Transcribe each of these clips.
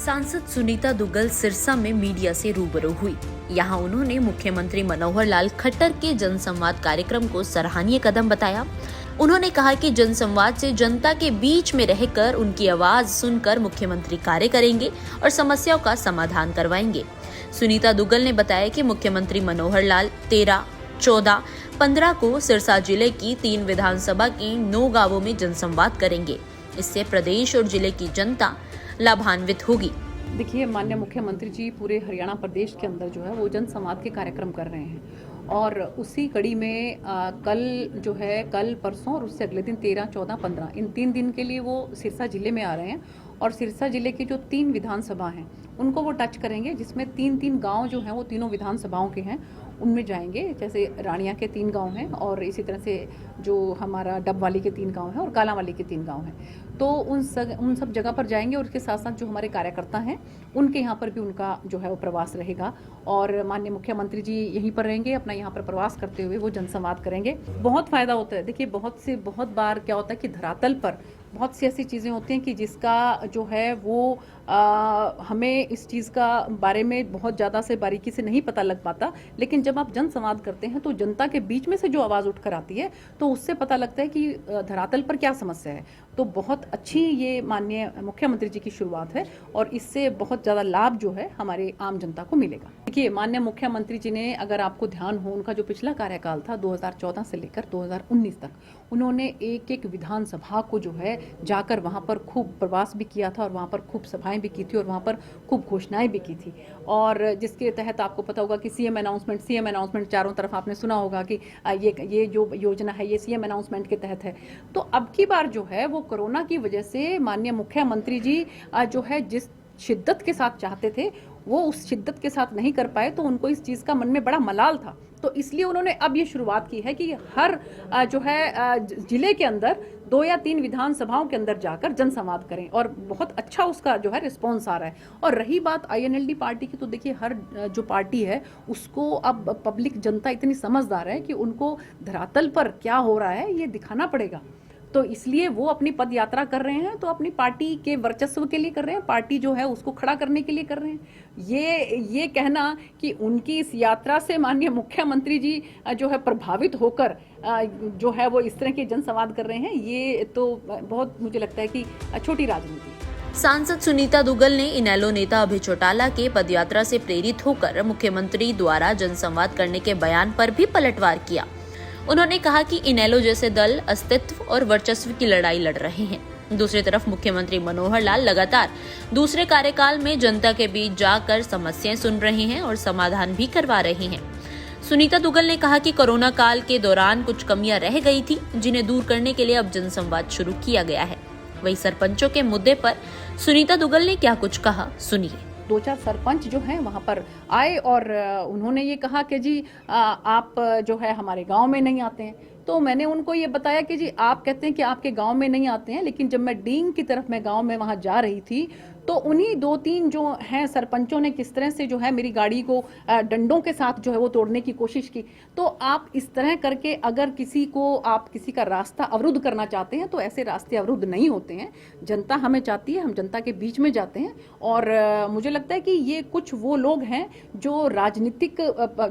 सांसद सुनीता दुग्गल सिरसा में मीडिया से रूबरू हुई। यहाँ उन्होंने मुख्यमंत्री मनोहर लाल खट्टर के जनसंवाद कार्यक्रम को सराहनीय कदम बताया। उन्होंने कहा कि जनसंवाद से जनता के बीच में रहकर उनकी आवाज सुनकर मुख्यमंत्री कार्य करेंगे और समस्याओं का समाधान करवाएंगे। सुनीता दुग्गल ने बताया कि मुख्यमंत्री मनोहर लाल 13, 14, 15 को सिरसा जिले की 3 विधानसभा की 9 गांवों में जनसंवाद करेंगे। इससे प्रदेश और जिले की जनता लाभान्वित होगी। देखिए, माननीय मुख्यमंत्री जी पूरे हरियाणा प्रदेश के अंदर जो है वो जन संवाद के कार्यक्रम कर रहे हैं और उसी कड़ी में कल परसों और उससे अगले दिन 13, 14, 15 इन 3 दिन के लिए वो सिरसा जिले में आ रहे हैं और सिरसा जिले की जो 3 विधानसभा हैं उनको वो टच करेंगे, जिसमें 3 गांव जो हैं वो तीनों विधानसभाओं के हैं, उनमें जाएंगे। जैसे रानिया के 3 गांव हैं और इसी तरह से जो हमारा डबवाली के 3 गांव हैं और कालांवाली के 3 गांव हैं, तो उन सब जगह पर जाएंगे और उसके साथ साथ जो हमारे कार्यकर्ता हैं उनके यहाँ पर भी उनका जो है वो प्रवास रहेगा और माननीय मुख्यमंत्री जी यहीं पर रहेंगे, अपना यहाँ पर प्रवास करते हुए वो जनसंवाद करेंगे। बहुत फ़ायदा होता है। देखिए, बहुत बार क्या होता है कि धरातल पर बहुत सी ऐसी चीज़ें होती हैं कि जिसका जो है वो हमें इस चीज़ का बारे में बहुत ज़्यादा से बारीकी से नहीं पता लग पाता, लेकिन जब आप जनसंवाद करते हैं तो जनता के बीच में से जो आवाज़ उठकर आती है तो उससे पता लगता है कि धरातल पर क्या समस्या है। तो बहुत अच्छी ये माननीय मुख्यमंत्री जी की शुरुआत है और इससे बहुत ज़्यादा लाभ जो है हमारे आम जनता को मिलेगा। देखिए, माननीय मुख्यमंत्री जी ने, अगर आपको ध्यान हो, उनका जो पिछला कार्यकाल था 2014 से लेकर 2019 तक, उन्होंने एक विधानसभा को जो है जाकर वहाँ पर खूब प्रवास भी किया था और वहाँ पर खूब सभाएं भी की थी और वहाँ पर खूब घोषणाएं भी की थी। और जिसके तहत आपको पता होगा कि सीएम अनाउंसमेंट चारों तरफ आपने सुना होगा कि ये जो योजना है ये सीएम अनाउंसमेंट के तहत है। तो अब की बार जो है वो कोरोना की वजह से माननीय मुख्यमंत्री जी जो है जिस शिद्दत के साथ चाहते थे वो उस शिद्दत के साथ नहीं कर पाए, तो उनको इस चीज़ का मन में बड़ा मलाल था। तो इसलिए उन्होंने अब ये शुरुआत की है कि हर जो है जिले के अंदर 2 या 3 विधानसभाओं के अंदर जाकर जनसंवाद करें और बहुत अच्छा उसका जो है रिस्पॉन्स आ रहा है। और रही बात INLD पार्टी की, तो देखिए हर जो पार्टी है उसको अब पब्लिक जनता इतनी समझदार है कि उनको धरातल पर क्या हो रहा है ये दिखाना पड़ेगा। तो इसलिए वो अपनी पद यात्रा कर रहे हैं, तो अपनी पार्टी के वर्चस्व के लिए कर रहे हैं, पार्टी जो है उसको खड़ा करने के लिए कर रहे हैं। ये कहना कि उनकी इस यात्रा से माननीय मुख्यमंत्री जी जो है प्रभावित होकर जो है वो इस तरह के जनसंवाद कर रहे हैं, ये तो बहुत मुझे लगता है कि छोटी राजनीति है। सांसद सुनीता दुग्गल ने इनेलो नेता अभय चौटाला के पदयात्रा से प्रेरित होकर मुख्यमंत्री द्वारा जनसंवाद करने के बयान पर भी पलटवार किया। उन्होंने कहा कि इनेलो जैसे दल अस्तित्व और वर्चस्व की लड़ाई लड़ रहे हैं। दूसरी तरफ मुख्यमंत्री मनोहर लाल लगातार दूसरे कार्यकाल में जनता के बीच जाकर समस्याएं सुन रहे हैं और समाधान भी करवा रहे हैं। सुनीता दुग्गल ने कहा कि कोरोना काल के दौरान कुछ कमियां रह गई थी, जिन्हें दूर करने के लिए अब जनसंवाद शुरू किया गया है। वहीं सरपंचों के मुद्दे पर सुनीता दुग्गल ने क्या कुछ कहा, सुनिए। 2-4 सरपंच जो हैं वहाँ पर आए और उन्होंने ये कहा कि जी आप जो है हमारे गांव में नहीं आते हैं। तो मैंने उनको ये बताया कि जी आप कहते हैं कि आपके गांव में नहीं आते हैं, लेकिन जब मैं डींग की तरफ मैं गांव में वहाँ जा रही थी तो उन्हीं 2-3 जो हैं सरपंचों ने किस तरह से जो है मेरी गाड़ी को डंडों के साथ जो है वो तोड़ने की कोशिश की। तो आप इस तरह करके अगर किसी का रास्ता अवरुद्ध करना चाहते हैं तो ऐसे रास्ते अवरुद्ध नहीं होते हैं। जनता हमें चाहती है, हम जनता के बीच में जाते हैं और मुझे लगता है कि ये कुछ वो लोग हैं जो राजनीतिक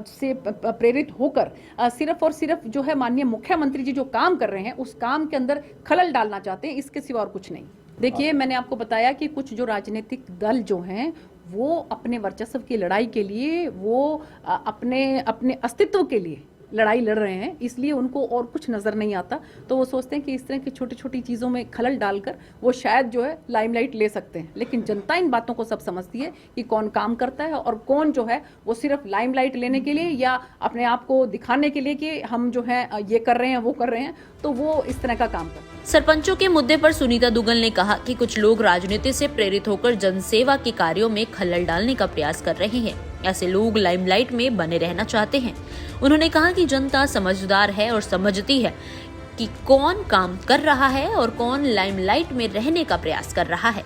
से प्रेरित होकर सिर्फ और सिर्फ जो है माननीय मुख्यमंत्री जी जो काम कर रहे हैं उस काम के अंदर खलल डालना चाहते हैं, इसके सिवा और कुछ नहीं। देखिए, मैंने आपको बताया कि कुछ जो राजनीतिक दल जो हैं वो अपने वर्चस्व की लड़ाई के लिए, वो अपने अस्तित्व के लिए लड़ाई लड़ रहे हैं, इसलिए उनको और कुछ नज़र नहीं आता। तो वो सोचते हैं कि इस तरह की छोटी छोटी चीज़ों में खलल डालकर वो शायद जो है लाइमलाइट ले सकते हैं, लेकिन जनता इन बातों को सब समझती है कि कौन काम करता है और कौन जो है वो सिर्फ लाइमलाइट लेने के लिए या अपने आप को दिखाने के लिए कि हम जो है ये कर रहे हैं वो कर रहे हैं, तो वो इस तरह का काम करते हैं। सरपंचों के मुद्दे पर सुनीता दुग्गल ने कहा कि कुछ लोग राजनीति से प्रेरित होकर जनसेवा के कार्यों में खलल डालने का प्रयास कर रहे हैं। ऐसे लोग लाइमलाइट में बने रहना चाहते हैं। उन्होंने कहा कि जनता समझदार है और समझती है कि कौन काम कर रहा है और कौन लाइमलाइट में रहने का प्रयास कर रहा है।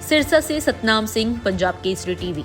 सिरसा से सतनाम सिंह, पंजाब केसरी टीवी।